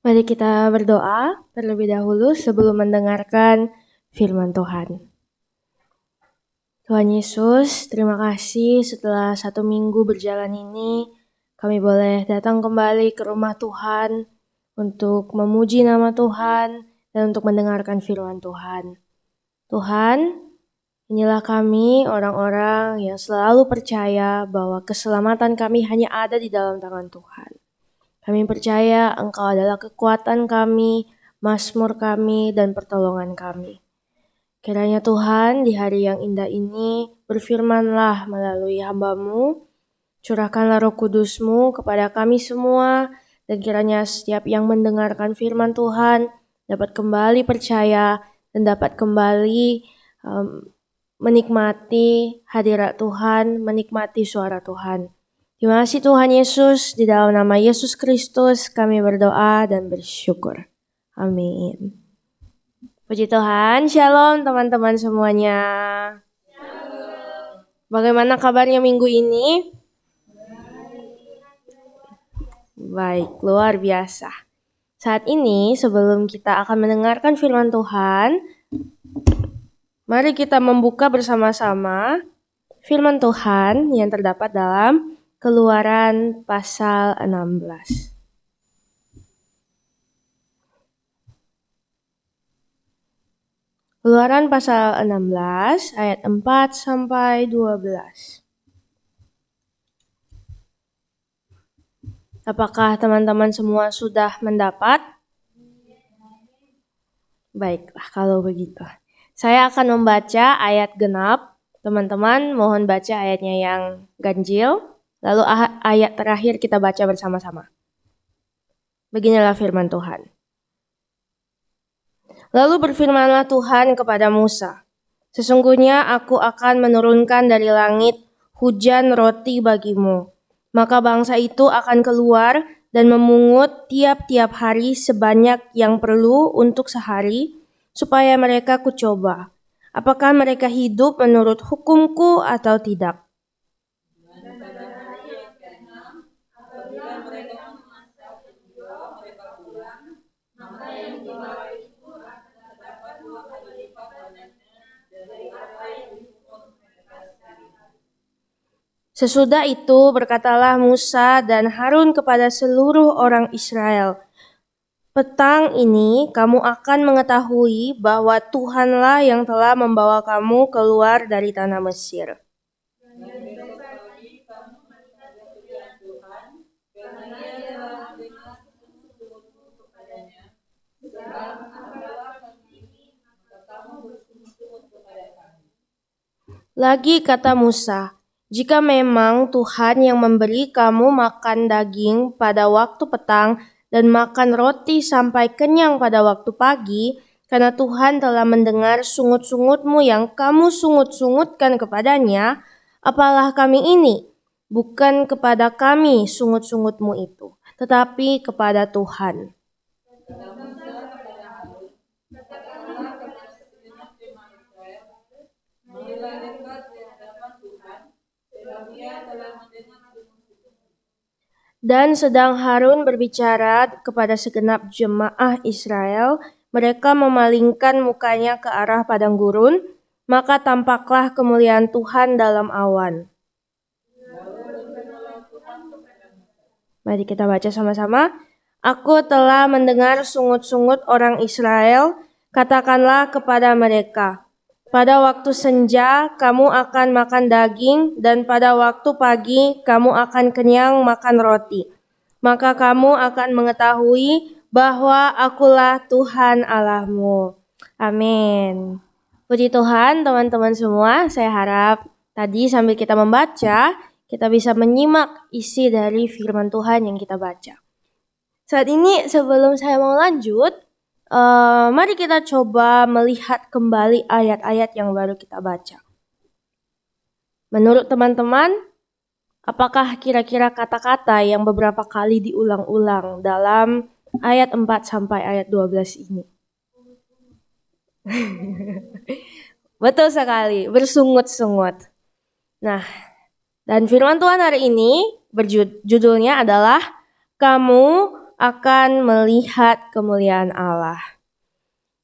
Mari kita berdoa terlebih dahulu sebelum mendengarkan firman Tuhan. Tuhan Yesus, terima kasih setelah 1 minggu berjalan ini, kami boleh datang kembali ke rumah Tuhan untuk memuji nama Tuhan dan untuk mendengarkan firman Tuhan. Tuhan, inilah kami orang-orang yang selalu percaya bahwa keselamatan kami hanya ada di dalam tangan Tuhan. Kami percaya Engkau adalah kekuatan kami, mazmur kami, dan pertolongan kami. Kiranya Tuhan di hari yang indah ini berfirmanlah melalui hamba-Mu, curahkanlah Roh Kudus-Mu kepada kami semua, dan kiranya setiap yang mendengarkan firman Tuhan dapat kembali percaya dan dapat kembali menikmati hadirat Tuhan, menikmati suara Tuhan. Terima kasih Tuhan Yesus, di dalam nama Yesus Kristus kami berdoa dan bersyukur. Amin. Puji Tuhan, shalom teman-teman semuanya. Shalom. Bagaimana kabarnya minggu ini? Baik, luar biasa. Saat ini sebelum kita akan mendengarkan firman Tuhan, mari kita membuka bersama-sama firman Tuhan yang terdapat dalam Keluaran pasal 16. Keluaran pasal 16 ayat 4 sampai 12. Apakah teman-teman semua sudah mendapat? Baiklah kalau begitu. Saya akan membaca ayat genap. Teman-teman mohon baca ayatnya yang ganjil. Lalu ayat terakhir kita baca bersama-sama. Beginilah firman Tuhan. Lalu berfirmanlah Tuhan kepada Musa, sesungguhnya aku akan menurunkan dari langit hujan roti bagimu. Maka bangsa itu akan keluar dan memungut tiap-tiap hari sebanyak yang perlu untuk sehari, supaya mereka kucoba, apakah mereka hidup menurut hukumku atau tidak. Sesudah itu berkatalah Musa dan Harun kepada seluruh orang Israel, petang ini kamu akan mengetahui bahwa Tuhanlah yang telah membawa kamu keluar dari tanah Mesir. Lagi kata Musa, jika memang Tuhan yang memberi kamu makan daging pada waktu petang dan makan roti sampai kenyang pada waktu pagi, karena Tuhan telah mendengar sungut-sungutmu yang kamu sungut-sungutkan kepadanya, apalah kami ini? Bukan kepada kami sungut-sungutmu itu, tetapi kepada Tuhan. Dan sedang Harun berbicara kepada segenap jemaah Israel, mereka memalingkan mukanya ke arah padang gurun, maka tampaklah kemuliaan Tuhan dalam awan. Mari kita baca sama-sama. Aku telah mendengar sungut-sungut orang Israel, katakanlah kepada mereka, pada waktu senja kamu akan makan daging, dan pada waktu pagi kamu akan kenyang makan roti. Maka kamu akan mengetahui bahwa akulah Tuhan Allahmu. Amin. Puji Tuhan teman-teman semua, saya harap tadi sambil kita membaca, kita bisa menyimak isi dari firman Tuhan yang kita baca. Saat ini sebelum saya mau lanjut, mari kita coba melihat kembali ayat-ayat yang baru kita baca. Menurut teman-teman, apakah kira-kira kata-kata yang beberapa kali diulang-ulang dalam ayat 4 sampai ayat 12 ini? Betul sekali, bersungut-sungut. Nah, dan firman Tuhan hari ini berjudulnya adalah kamu akan melihat kemuliaan Allah.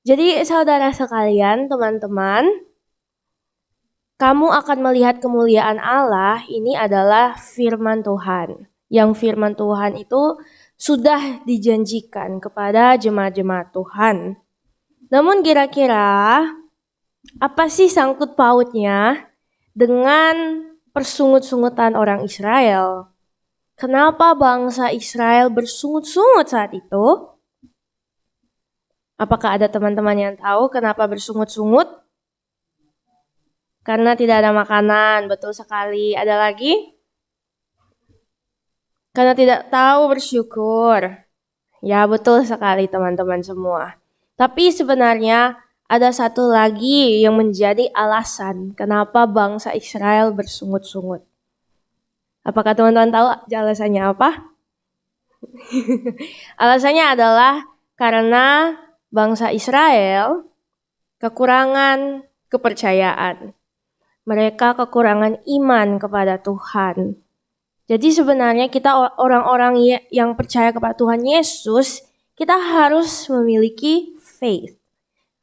Jadi saudara sekalian, teman-teman, kamu akan melihat kemuliaan Allah ini adalah firman Tuhan. Yang firman Tuhan itu sudah dijanjikan kepada jemaat-jemaat Tuhan. Namun kira-kira apa sih sangkut pautnya dengan persungut-sungutan orang Israel? Kenapa bangsa Israel bersungut-sungut saat itu? Apakah ada teman-teman yang tahu kenapa bersungut-sungut? Karena tidak ada makanan, betul sekali. Ada lagi? Karena tidak tahu bersyukur. Ya, betul sekali teman-teman semua. Tapi sebenarnya ada satu lagi yang menjadi alasan kenapa bangsa Israel bersungut-sungut. Apakah teman-teman tahu alasannya apa? Alasannya adalah karena bangsa Israel kekurangan kepercayaan. Mereka kekurangan iman kepada Tuhan. Jadi sebenarnya kita orang-orang yang percaya kepada Tuhan Yesus, kita harus memiliki faith.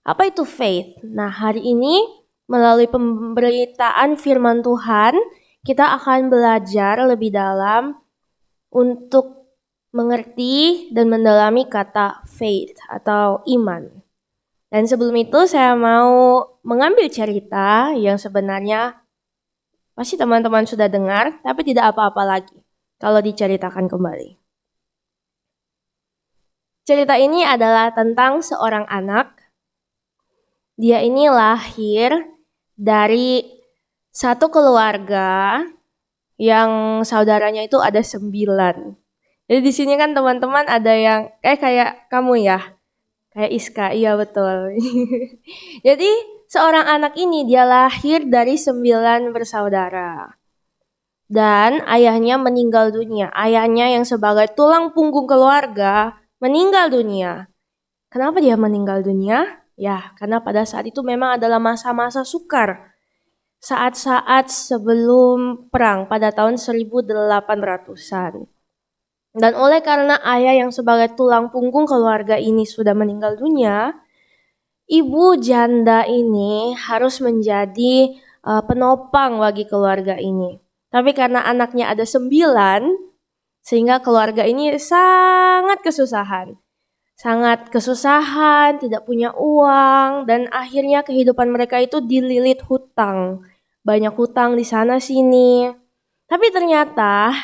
Apa itu faith? Nah, hari ini melalui pemberitaan firman Tuhan, kita akan belajar lebih dalam untuk mengerti dan mendalami kata faith atau iman. Dan sebelum itu saya mau mengambil cerita yang sebenarnya pasti teman-teman sudah dengar, tapi tidak apa-apa lagi kalau diceritakan kembali. Cerita ini adalah tentang seorang anak. Dia ini lahir dari satu keluarga yang saudaranya itu ada 9. Jadi di sini kan teman-teman ada yang kayak kamu ya, kayak Iska, iya betul. Jadi seorang anak ini dia lahir dari 9 bersaudara. Dan ayahnya meninggal dunia. Ayahnya yang sebagai tulang punggung keluarga meninggal dunia. Kenapa dia meninggal dunia? Ya, karena pada saat itu memang adalah masa-masa sukar. Saat-saat sebelum perang pada tahun 1800-an. Dan oleh karena ayah yang sebagai tulang punggung keluarga ini sudah meninggal dunia, ibu janda ini harus menjadi penopang bagi keluarga ini. Tapi karena anaknya ada 9, sehingga keluarga ini sangat kesusahan. Tidak punya uang, dan akhirnya kehidupan mereka itu dililit hutang. Banyak hutang di sana sini. Tapi ternyata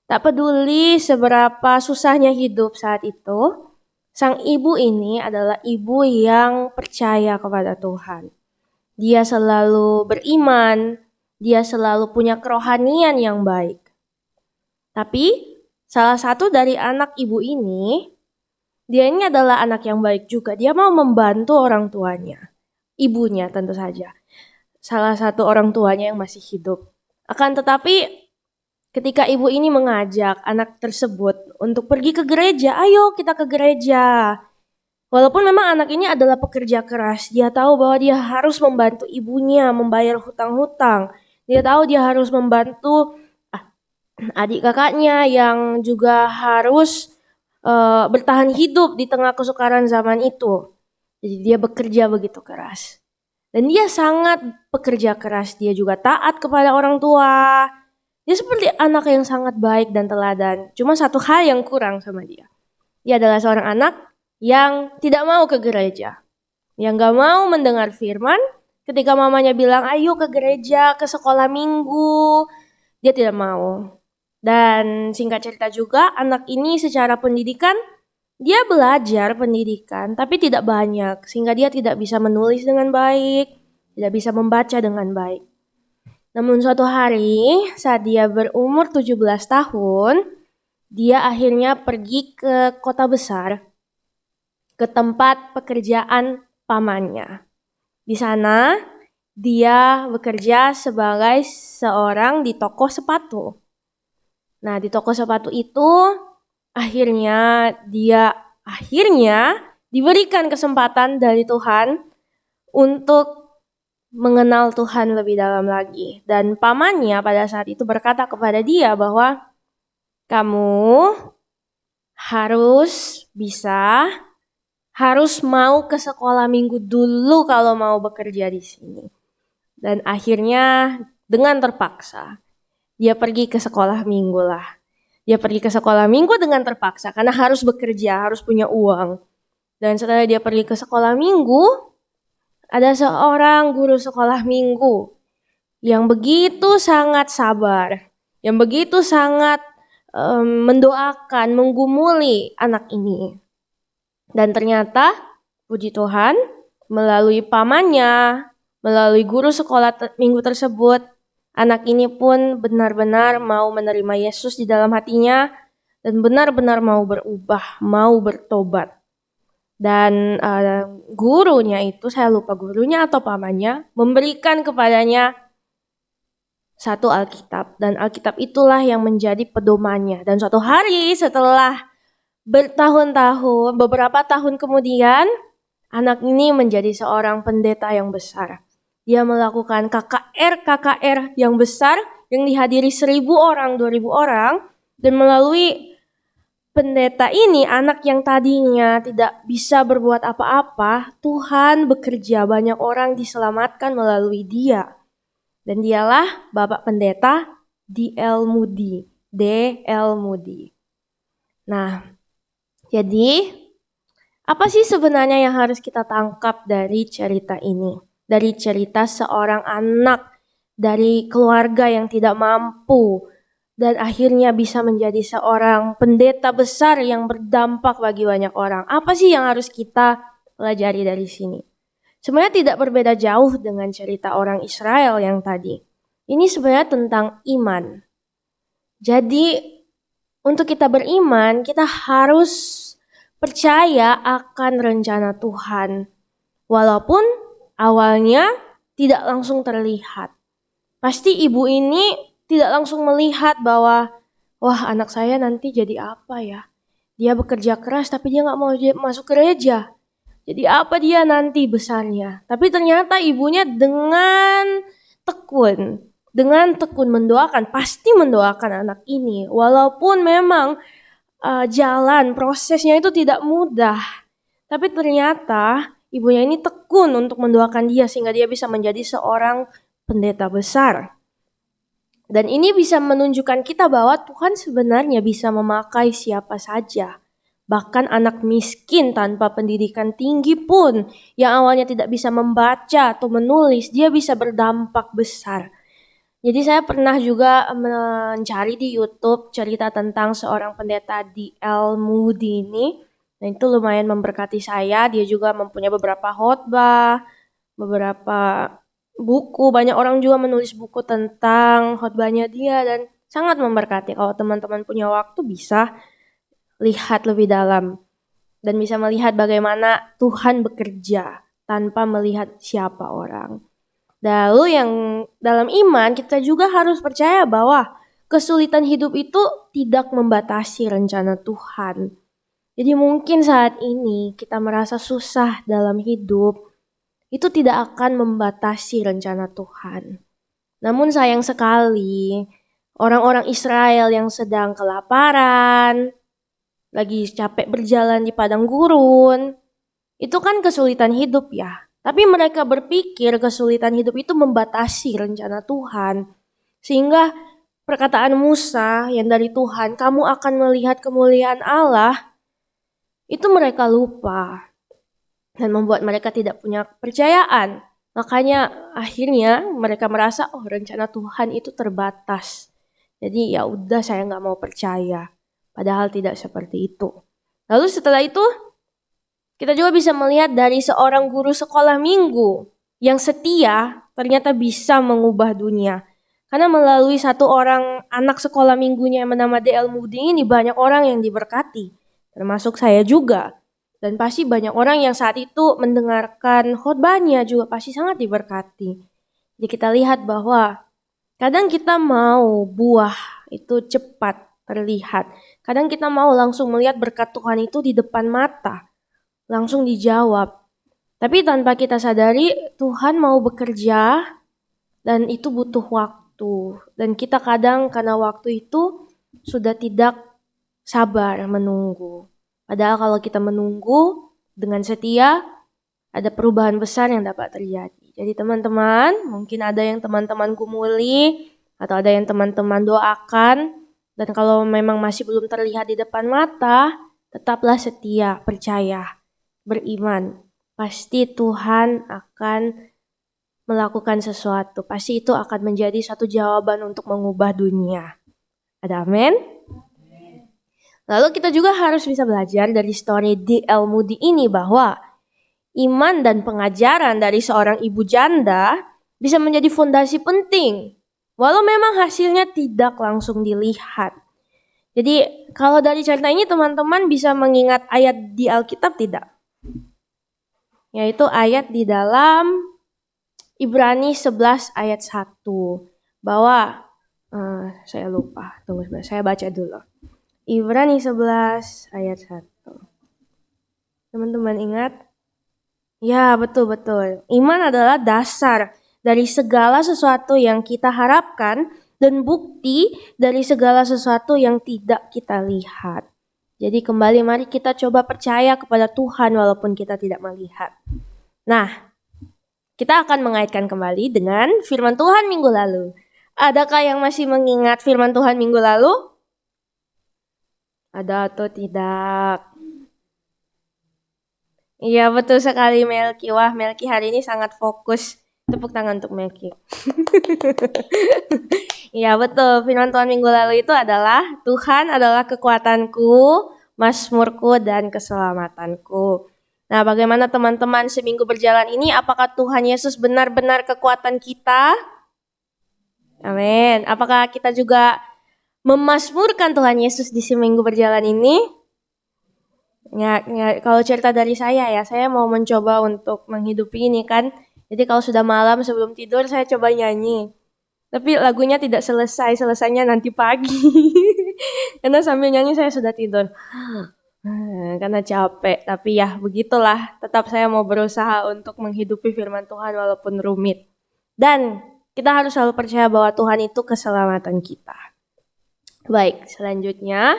tak peduli seberapa susahnya hidup saat itu, sang ibu ini adalah ibu yang percaya kepada Tuhan. Dia selalu beriman, dia selalu punya kerohanian yang baik. Tapi salah satu dari anak ibu ini, dia ini adalah anak yang baik juga. Dia mau membantu orang tuanya. Ibunya tentu saja. Salah satu orang tuanya yang masih hidup. Akan tetapi ketika ibu ini mengajak anak tersebut untuk pergi ke gereja, ayo kita ke gereja. Walaupun memang anak ini adalah pekerja keras, dia tahu bahwa dia harus membantu ibunya membayar hutang-hutang. Dia tahu dia harus membantu adik kakaknya yang juga harus bertahan hidup di tengah kesukaran zaman itu. Jadi dia bekerja begitu keras. Dan dia sangat pekerja keras. Dia juga taat kepada orang tua. Dia seperti anak yang sangat baik dan teladan. Cuma satu hal yang kurang sama dia. Dia adalah seorang anak yang tidak mau ke gereja. Yang gak mau mendengar firman. Ketika mamanya bilang, ayo ke gereja, ke sekolah minggu. Dia tidak mau. Dan singkat cerita juga, anak ini secara pendidikan, dia belajar pendidikan, tapi tidak banyak. Sehingga dia tidak bisa menulis dengan baik, tidak bisa membaca dengan baik. Namun suatu hari, saat dia berumur 17 tahun, dia akhirnya pergi ke kota besar, ke tempat pekerjaan pamannya. Di sana, dia bekerja sebagai seorang di toko sepatu. Nah, di toko sepatu itu akhirnya diberikan kesempatan dari Tuhan untuk mengenal Tuhan lebih dalam lagi. Dan pamannya pada saat itu berkata kepada dia bahwa kamu harus bisa, harus mau ke sekolah minggu dulu kalau mau bekerja di sini. Dan akhirnya dengan terpaksa, dia pergi ke sekolah minggu lah. Dia pergi ke sekolah minggu dengan terpaksa karena harus bekerja, harus punya uang. Dan setelah dia pergi ke sekolah minggu, ada seorang guru sekolah minggu yang begitu sangat sabar, yang begitu sangat mendoakan, menggumuli anak ini. Dan ternyata, puji Tuhan, melalui pamannya, melalui guru sekolah minggu tersebut, anak ini pun benar-benar mau menerima Yesus di dalam hatinya dan benar-benar mau berubah, mau bertobat. Dan gurunya itu, saya lupa gurunya atau pamannya, memberikan kepadanya satu Alkitab. Dan Alkitab itulah yang menjadi pedomannya. Dan suatu hari setelah bertahun-tahun, beberapa tahun kemudian, anak ini menjadi seorang pendeta yang besar. Dia melakukan KKR yang besar yang dihadiri 1.000 orang, 2.000 orang. Dan melalui pendeta ini, anak yang tadinya tidak bisa berbuat apa-apa, Tuhan bekerja, banyak orang diselamatkan melalui dia. Dan dialah Bapak Pendeta D.L. Moody. D.L. Moody. Nah, jadi apa sih sebenarnya yang harus kita tangkap dari cerita ini? Dari cerita seorang anak dari keluarga yang tidak mampu dan akhirnya bisa menjadi seorang pendeta besar yang berdampak bagi banyak orang. Apa sih yang harus kita pelajari dari sini? Sebenarnya tidak berbeda jauh dengan cerita orang Israel yang tadi. Ini sebenarnya tentang iman. Jadi untuk kita beriman, kita harus percaya akan rencana Tuhan. Walaupun awalnya tidak langsung terlihat. Pasti ibu ini tidak langsung melihat bahwa, wah anak saya nanti jadi apa ya? Dia bekerja keras tapi dia gak mau masuk gereja. Jadi apa dia nanti besarnya? Tapi ternyata ibunya dengan tekun mendoakan, pasti mendoakan anak ini. Walaupun memang jalan prosesnya itu tidak mudah. Tapi ternyata ibunya ini tekun untuk mendoakan dia sehingga dia bisa menjadi seorang pendeta besar. Dan ini bisa menunjukkan kita bahwa Tuhan sebenarnya bisa memakai siapa saja. Bahkan anak miskin tanpa pendidikan tinggi pun yang awalnya tidak bisa membaca atau menulis, dia bisa berdampak besar. Jadi saya pernah juga mencari di YouTube cerita tentang seorang pendeta D.L. Moody ini. Nah itu lumayan memberkati saya, dia juga mempunyai beberapa khotbah, beberapa buku, banyak orang juga menulis buku tentang khotbahnya dia dan sangat memberkati. Kalau teman-teman punya waktu bisa lihat lebih dalam dan bisa melihat bagaimana Tuhan bekerja tanpa melihat siapa orang. Lalu yang dalam iman kita juga harus percaya bahwa kesulitan hidup itu tidak membatasi rencana Tuhan. Jadi mungkin saat ini kita merasa susah dalam hidup, itu tidak akan membatasi rencana Tuhan. Namun sayang sekali, orang-orang Israel yang sedang kelaparan, lagi capek berjalan di padang gurun, itu kan kesulitan hidup ya. Tapi mereka berpikir kesulitan hidup itu membatasi rencana Tuhan. Sehingga perkataan Musa yang dari Tuhan, kamu akan melihat kemuliaan Allah, itu mereka lupa. Dan membuat mereka tidak punya kepercayaan. Makanya akhirnya mereka merasa, oh rencana Tuhan itu terbatas. Jadi ya udah saya gak mau percaya. Padahal tidak seperti itu. Lalu setelah itu, kita juga bisa melihat dari seorang guru sekolah minggu yang setia ternyata bisa mengubah dunia. Karena melalui satu orang anak sekolah minggunya yang bernama D.L. Moody ini banyak orang yang diberkati. Termasuk saya juga. Dan pasti banyak orang yang saat itu mendengarkan khotbahnya juga pasti sangat diberkati. Jadi kita lihat bahwa kadang kita mau buah itu cepat terlihat. Kadang kita mau langsung melihat berkat Tuhan itu di depan mata. Langsung dijawab. Tapi tanpa kita sadari Tuhan mau bekerja dan itu butuh waktu. Dan kita kadang karena waktu itu sudah tidak sabar menunggu. Padahal kalau kita menunggu dengan setia, ada perubahan besar yang dapat terjadi. Jadi teman-teman, mungkin ada yang teman-teman gumuli, atau ada yang teman-teman doakan, dan kalau memang masih belum terlihat di depan mata, tetaplah setia, percaya, beriman. Pasti Tuhan akan melakukan sesuatu. Pasti itu akan menjadi satu jawaban untuk mengubah dunia. Ada amin? Lalu kita juga harus bisa belajar dari story D.L. Moody ini bahwa iman dan pengajaran dari seorang ibu janda bisa menjadi fondasi penting. Walau memang hasilnya tidak langsung dilihat. Jadi kalau dari cerita ini teman-teman bisa mengingat ayat di Alkitab tidak? Yaitu ayat di dalam Ibrani 11 ayat 1. Bahwa, saya lupa, tunggu sebentar, saya baca dulu. Ibrani 11 ayat 1. Teman-teman ingat? Ya, betul-betul. Iman adalah dasar dari segala sesuatu yang kita harapkan dan bukti dari segala sesuatu yang tidak kita lihat. Jadi kembali mari kita coba percaya kepada Tuhan walaupun kita tidak melihat. Nah, kita akan mengaitkan kembali dengan firman Tuhan minggu lalu. Adakah yang masih mengingat firman Tuhan minggu lalu? Ada atau tidak? Iya, betul sekali Melki. Wah, Melki hari ini sangat fokus. Tepuk tangan untuk Melki. Iya, betul. Firman Tuhan minggu lalu itu adalah Tuhan adalah kekuatanku, mazmurku, dan keselamatanku. Nah, bagaimana teman-teman seminggu berjalan ini? Apakah Tuhan Yesus benar-benar kekuatan kita? Amin. Apakah kita juga memazmurkan Tuhan Yesus di seminggu berjalan ini? Ya, kalau cerita dari saya mau mencoba untuk menghidupi ini kan. Jadi kalau sudah malam sebelum tidur saya coba nyanyi. Tapi lagunya tidak selesainya nanti pagi. Karena sambil nyanyi saya sudah tidur. Karena capek, tapi ya begitulah. Tetap saya mau berusaha untuk menghidupi firman Tuhan walaupun rumit. Dan kita harus selalu percaya bahwa Tuhan itu keselamatan kita. Baik, selanjutnya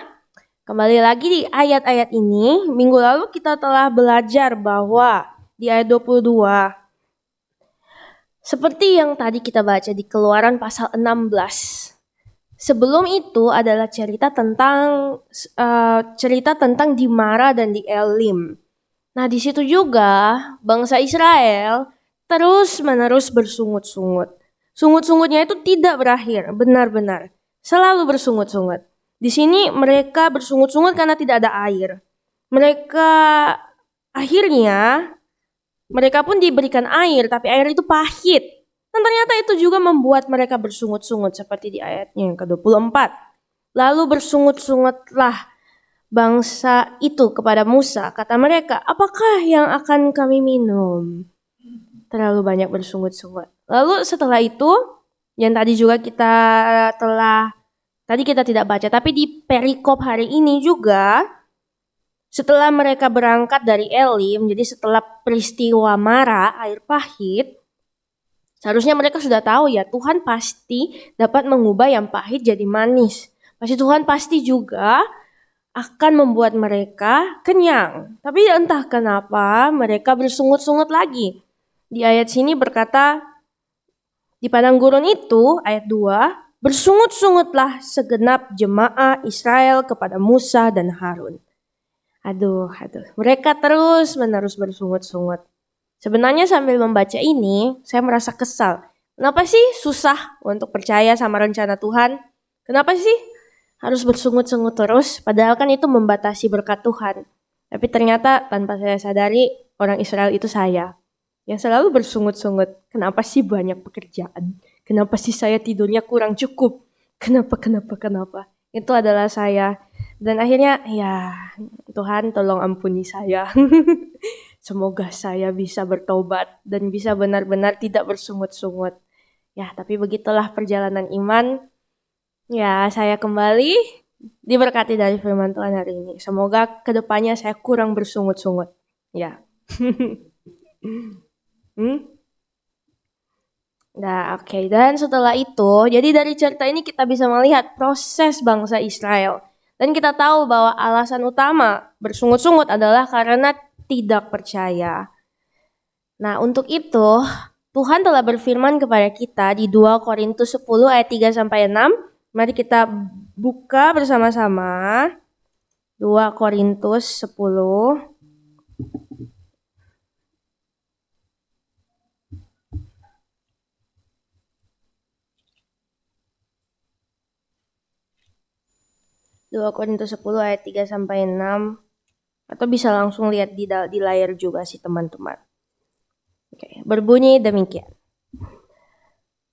kembali lagi di ayat-ayat ini. Minggu lalu kita telah belajar bahwa di ayat 22, seperti yang tadi kita baca di Keluaran pasal 16. Sebelum itu adalah cerita tentang di Mara dan di Elim. Nah, di situ juga bangsa Israel terus-menerus bersungut-sungut. Sungut-sungutnya itu tidak berakhir, benar-benar selalu bersungut-sungut. Di sini mereka bersungut-sungut karena tidak ada air. Mereka pun diberikan air, tapi air itu pahit. Dan ternyata itu juga membuat mereka bersungut-sungut seperti di ayatnya yang ke-24. Lalu bersungut-sungutlah bangsa itu kepada Musa. Kata mereka, apakah yang akan kami minum? Terlalu banyak bersungut-sungut. Lalu setelah itu, yang tadi juga tadi kita tidak baca, tapi di perikop hari ini juga, setelah mereka berangkat dari Elim, jadi setelah peristiwa Mara, air pahit, seharusnya mereka sudah tahu ya, Tuhan pasti dapat mengubah yang pahit jadi manis. Tuhan pasti juga akan membuat mereka kenyang. Tapi entah kenapa mereka bersungut-sungut lagi. Di ayat sini berkata, di padang gurun itu, ayat 2, bersungut-sungutlah segenap jemaah Israel kepada Musa dan Harun. Aduh. Mereka terus-menerus bersungut-sungut. Sebenarnya sambil membaca ini, saya merasa kesal. Kenapa sih susah untuk percaya sama rencana Tuhan? Kenapa sih harus bersungut-sungut terus? Padahal kan itu membatasi berkat Tuhan. Tapi ternyata tanpa saya sadari, orang Israel itu saya. Yang selalu bersungut-sungut. Kenapa sih banyak pekerjaan? Kenapa sih saya tidurnya kurang cukup? Kenapa? Itu adalah saya. Dan akhirnya, ya Tuhan tolong ampuni saya. Semoga saya bisa bertobat dan bisa benar-benar tidak bersungut-sungut. Ya, tapi begitulah perjalanan iman. Ya, saya kembali diberkati dari firman Tuhan hari ini. Semoga kedepannya saya kurang bersungut-sungut. Ya. Nah, oke. Dan setelah itu, jadi dari cerita ini kita bisa melihat proses bangsa Israel. Dan kita tahu bahwa alasan utama bersungut-sungut adalah karena tidak percaya. Nah, untuk itu Tuhan telah berfirman kepada kita di 2 Korintus 10 ayat 3 sampai 6. Mari kita buka bersama-sama 2 Korintus 10. Dua Korintus 10 ayat 3 sampai 6, atau bisa langsung lihat di layar juga sih teman-teman. Oke, berbunyi demikian.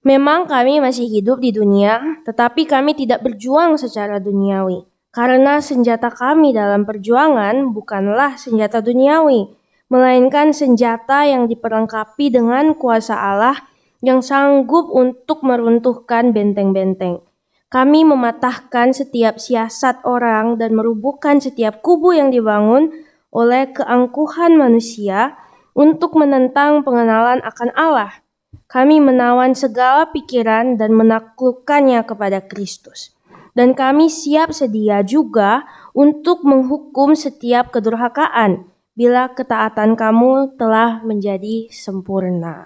Memang kami masih hidup di dunia, tetapi kami tidak berjuang secara duniawi. Karena senjata kami dalam perjuangan bukanlah senjata duniawi, melainkan senjata yang diperlengkapi dengan kuasa Allah yang sanggup untuk meruntuhkan benteng-benteng. Kami mematahkan setiap siasat orang dan merubuhkan setiap kubu yang dibangun oleh keangkuhan manusia untuk menentang pengenalan akan Allah. Kami menawan segala pikiran dan menaklukkannya kepada Kristus. Dan kami siap sedia juga untuk menghukum setiap kedurhakaan bila ketaatan kamu telah menjadi sempurna.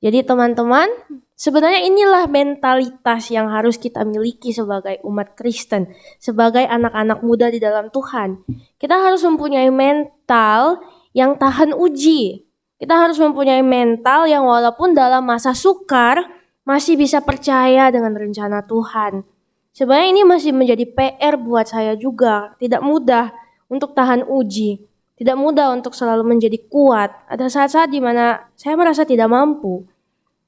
Jadi teman-teman, sebenarnya inilah mentalitas yang harus kita miliki sebagai umat Kristen, sebagai anak-anak muda di dalam Tuhan. Kita harus mempunyai mental yang tahan uji. Kita harus mempunyai mental yang walaupun dalam masa sukar masih bisa percaya dengan rencana Tuhan. Sebenarnya ini masih menjadi PR buat saya juga. Tidak mudah untuk tahan uji. Tidak mudah untuk selalu menjadi kuat. Ada saat-saat di mana saya merasa tidak mampu.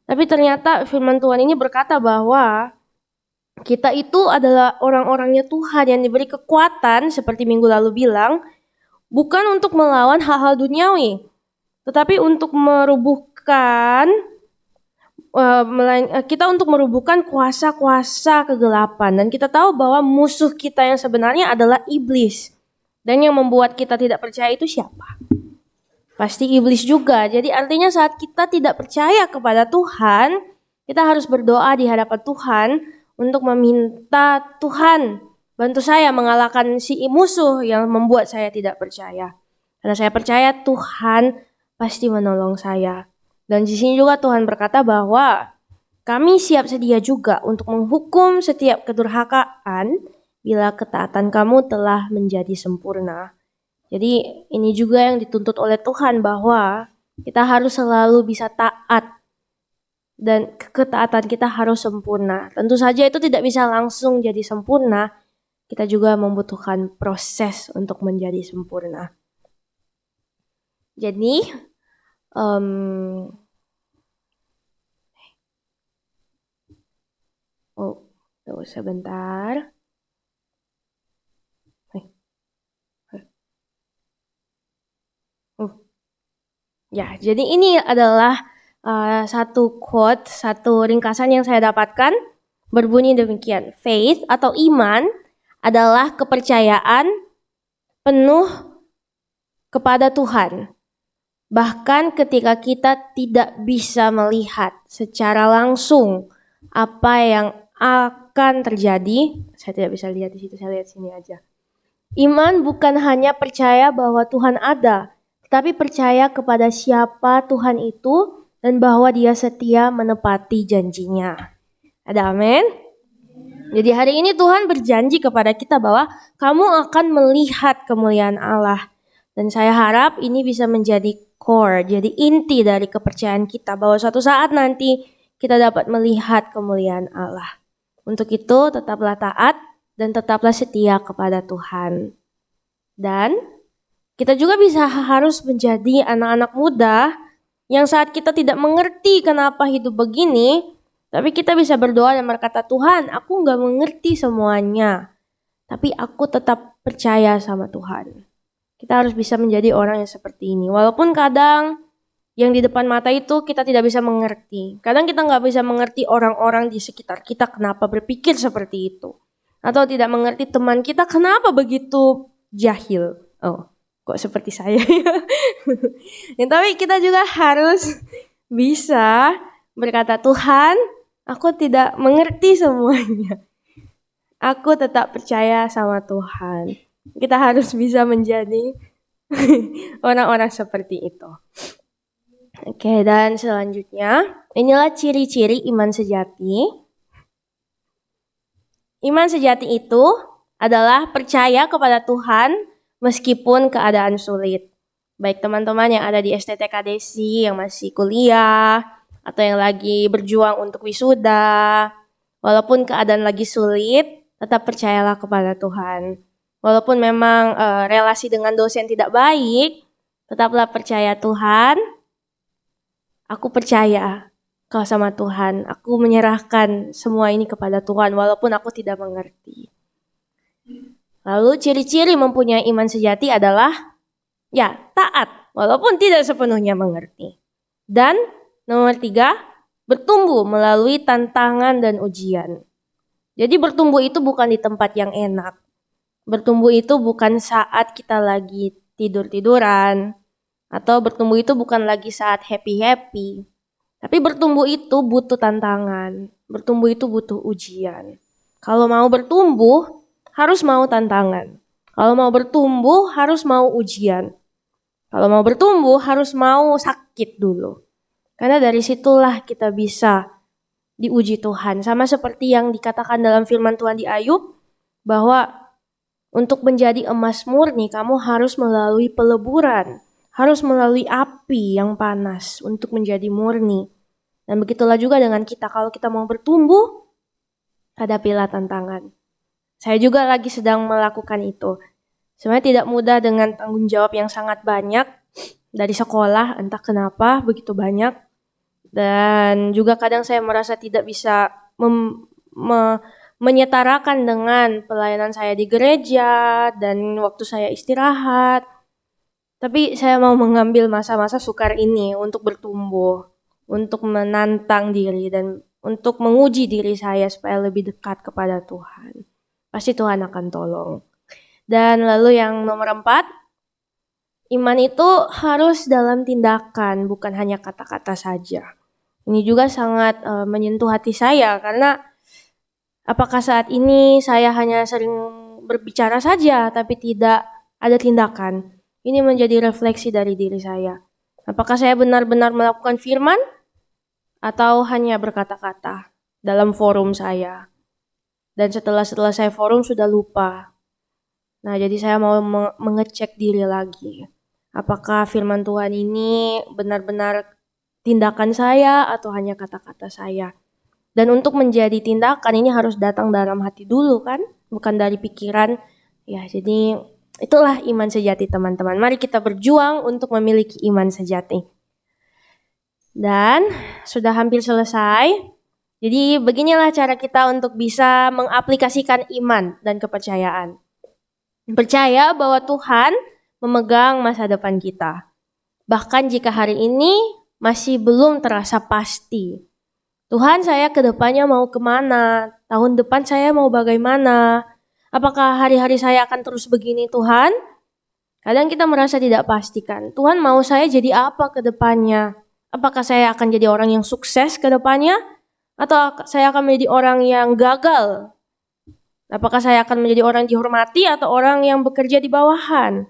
Tapi ternyata firman Tuhan ini berkata bahwa kita itu adalah orang-orangnya Tuhan yang diberi kekuatan, seperti minggu lalu bilang, bukan untuk melawan hal-hal duniawi, tetapi untuk merubuhkan, kita untuk merubuhkan kuasa-kuasa kegelapan. Dan kita tahu bahwa musuh kita yang sebenarnya adalah iblis. Dan yang membuat kita tidak percaya itu siapa? Pasti iblis juga. Jadi artinya saat kita tidak percaya kepada Tuhan, kita harus berdoa di hadapan Tuhan untuk meminta, Tuhan, bantu saya mengalahkan si musuh yang membuat saya tidak percaya. Karena saya percaya Tuhan pasti menolong saya. Dan di sini juga Tuhan berkata bahwa kami siap sedia juga untuk menghukum setiap kedurhakaan bila ketaatan kamu telah menjadi sempurna. Jadi ini juga yang dituntut oleh Tuhan bahwa kita harus selalu bisa taat dan ketaatan kita harus sempurna. Tentu saja itu tidak bisa langsung jadi sempurna. Kita juga membutuhkan proses untuk menjadi sempurna. Jadi tunggu sebentar. Ya, jadi ini adalah satu quote, satu ringkasan yang saya dapatkan, berbunyi demikian. Faith atau iman adalah kepercayaan penuh kepada Tuhan. Bahkan ketika kita tidak bisa melihat secara langsung apa yang akan terjadi, saya tidak bisa lihat di situ, saya lihat sini aja. Iman bukan hanya percaya bahwa Tuhan ada, tapi percaya kepada siapa Tuhan itu dan bahwa Dia setia menepati janjinya. Ada amin? Jadi hari ini Tuhan berjanji kepada kita bahwa kamu akan melihat kemuliaan Allah. Dan saya harap ini bisa menjadi core, jadi inti dari kepercayaan kita bahwa suatu saat nanti kita dapat melihat kemuliaan Allah. Untuk itu tetaplah taat dan tetaplah setia kepada Tuhan. Dan kita juga harus menjadi anak-anak muda yang saat kita tidak mengerti kenapa hidup begini, tapi kita bisa berdoa dan berkata, Tuhan, aku gak mengerti semuanya, tapi aku tetap percaya sama Tuhan. Kita harus bisa menjadi orang yang seperti ini. Walaupun kadang yang di depan mata itu kita tidak bisa mengerti. Kadang kita gak bisa mengerti orang-orang di sekitar kita kenapa berpikir seperti itu. Atau tidak mengerti teman kita kenapa begitu jahil. Oh, kok seperti saya ya. Tapi kita juga harus bisa berkata, Tuhan, aku tidak mengerti semuanya. Aku tetap percaya sama Tuhan. Kita harus bisa menjadi orang-orang seperti itu. Oke, dan selanjutnya, inilah ciri-ciri iman sejati. Iman sejati itu adalah percaya kepada Tuhan meskipun keadaan sulit. Baik teman-teman yang ada di STTK Desi yang masih kuliah atau yang lagi berjuang untuk wisuda, walaupun keadaan lagi sulit, tetap percayalah kepada Tuhan. Walaupun memang relasi dengan dosen tidak baik, tetaplah percaya Tuhan. Aku percaya kau sama Tuhan. Aku menyerahkan semua ini kepada Tuhan walaupun aku tidak mengerti. Lalu ciri-ciri mempunyai iman sejati adalah ya taat walaupun tidak sepenuhnya mengerti. Dan nomor 3, bertumbuh melalui tantangan dan ujian. Jadi bertumbuh itu bukan di tempat yang enak. Bertumbuh itu bukan saat kita lagi tidur-tiduran. Atau bertumbuh itu bukan lagi saat happy-happy. Tapi bertumbuh itu butuh tantangan. Bertumbuh itu butuh ujian. Kalau mau bertumbuh, harus mau tantangan. Kalau mau bertumbuh, harus mau ujian. Kalau mau bertumbuh, harus mau sakit dulu. Karena dari situlah kita bisa diuji Tuhan. Sama seperti yang dikatakan dalam firman Tuhan di Ayub, bahwa untuk menjadi emas murni, kamu harus melalui peleburan. Harus melalui api yang panas untuk menjadi murni. Dan begitulah juga dengan kita. Kalau kita mau bertumbuh, hadapilah tantangan. Saya juga lagi sedang melakukan itu. Sebenarnya tidak mudah dengan tanggung jawab yang sangat banyak dari sekolah, entah kenapa begitu banyak. Dan juga kadang saya merasa tidak bisa menyetarakan dengan pelayanan saya di gereja dan waktu saya istirahat. Tapi saya mau mengambil masa-masa sukar ini untuk bertumbuh, untuk menantang diri dan untuk menguji diri saya supaya lebih dekat kepada Tuhan. Pasti Tuhan akan tolong. Dan lalu yang nomor 4, iman itu harus dalam tindakan, bukan hanya kata-kata saja. Ini juga sangat menyentuh hati saya karena apakah saat ini saya hanya sering berbicara saja tapi tidak ada tindakan? Ini menjadi refleksi dari diri saya. Apakah saya benar-benar melakukan firman atau hanya berkata-kata dalam forum saya? Dan setelah saya forum sudah lupa. Nah, jadi saya mau mengecek diri lagi. Apakah firman Tuhan ini benar-benar tindakan saya atau hanya kata-kata saya? Dan untuk menjadi tindakan ini harus datang dalam hati dulu kan? Bukan dari pikiran. Ya, jadi itulah iman sejati teman-teman. Mari kita berjuang untuk memiliki iman sejati. Dan sudah hampir selesai. Jadi beginilah cara kita untuk bisa mengaplikasikan iman dan kepercayaan. Percaya bahwa Tuhan memegang masa depan kita. Bahkan jika hari ini masih belum terasa pasti. Tuhan, saya ke depannya mau kemana? Tahun depan saya mau bagaimana? Apakah hari-hari saya akan terus begini Tuhan? Kadang kita merasa tidak pastikan. Tuhan mau saya jadi apa ke depannya? Apakah saya akan jadi orang yang sukses ke depannya? Atau saya akan menjadi orang yang gagal? Apakah saya akan menjadi orang dihormati atau orang yang bekerja di bawahan?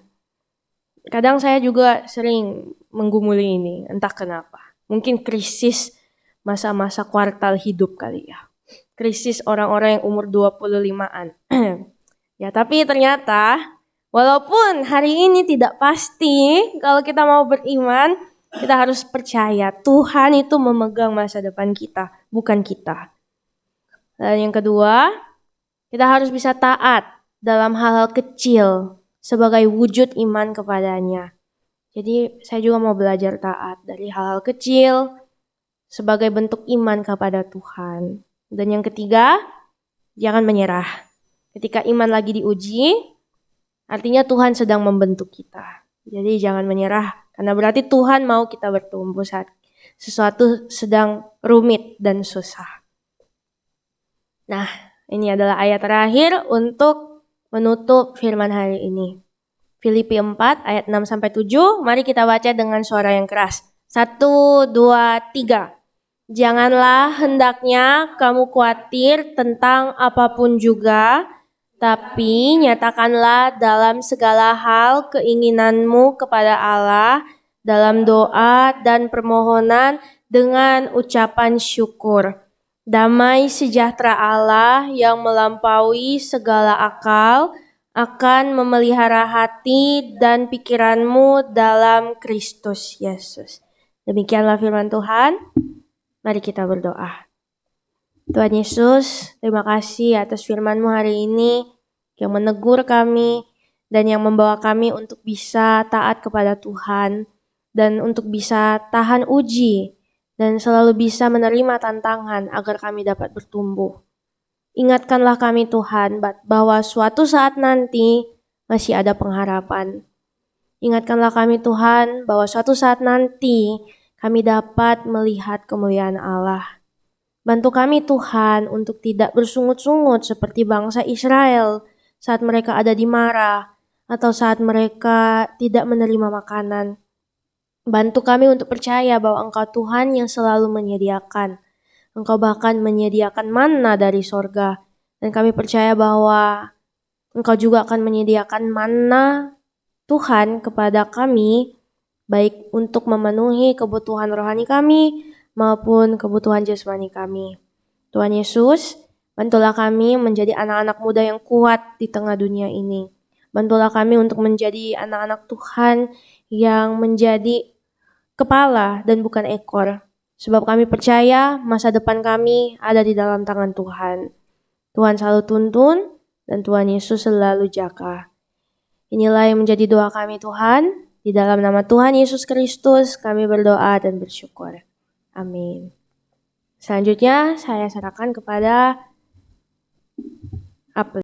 Kadang saya juga sering menggumuli ini, entah kenapa. Mungkin krisis masa-masa kuartal hidup kali ya. Krisis orang-orang yang umur 25-an. Ya, tapi ternyata walaupun hari ini tidak pasti, kalau kita mau beriman, kita harus percaya Tuhan itu memegang masa depan kita, bukan kita. Dan yang kedua, kita harus bisa taat dalam hal-hal kecil sebagai wujud iman kepadanya. Jadi saya juga mau belajar taat dari hal-hal kecil sebagai bentuk iman kepada Tuhan. Dan yang ketiga, jangan menyerah. Ketika iman lagi diuji, artinya Tuhan sedang membentuk kita. Jadi jangan menyerah, karena berarti Tuhan mau kita bertumbuh saat sesuatu sedang rumit dan susah. Nah, ini adalah ayat terakhir untuk menutup firman hari ini. Filipi 4 ayat 6-7, mari kita baca dengan suara yang keras. 1, 2, 3. Janganlah hendaknya kamu khawatir tentang apapun juga, tapi nyatakanlah dalam segala hal keinginanmu kepada Allah dalam doa dan permohonan dengan ucapan syukur. Damai sejahtera Allah yang melampaui segala akal akan memelihara hati dan pikiranmu dalam Kristus Yesus. Demikianlah firman Tuhan. Mari kita berdoa. Tuhan Yesus, terima kasih atas firman-Mu hari ini yang menegur kami dan yang membawa kami untuk bisa taat kepada Tuhan dan untuk bisa tahan uji dan selalu bisa menerima tantangan agar kami dapat bertumbuh. Ingatkanlah kami Tuhan bahwa suatu saat nanti masih ada pengharapan. Ingatkanlah kami Tuhan bahwa suatu saat nanti kami dapat melihat kemuliaan Allah. Bantu kami Tuhan untuk tidak bersungut-sungut seperti bangsa Israel saat mereka ada di Marah atau saat mereka tidak menerima makanan. Bantu kami untuk percaya bahwa Engkau Tuhan yang selalu menyediakan. Engkau bahkan menyediakan manna dari sorga. Dan kami percaya bahwa Engkau juga akan menyediakan manna Tuhan kepada kami, baik untuk memenuhi kebutuhan rohani kami maupun kebutuhan jasmani kami. Tuhan Yesus, bantulah kami menjadi anak-anak muda yang kuat di tengah dunia ini. Bantulah kami untuk menjadi anak-anak Tuhan yang menjadi kepala dan bukan ekor. Sebab kami percaya masa depan kami ada di dalam tangan Tuhan. Tuhan selalu tuntun dan Tuhan Yesus selalu jaga. Inilah yang menjadi doa kami Tuhan. Di dalam nama Tuhan Yesus Kristus kami berdoa dan bersyukur. Amin. Selanjutnya saya serahkan kepada Apel.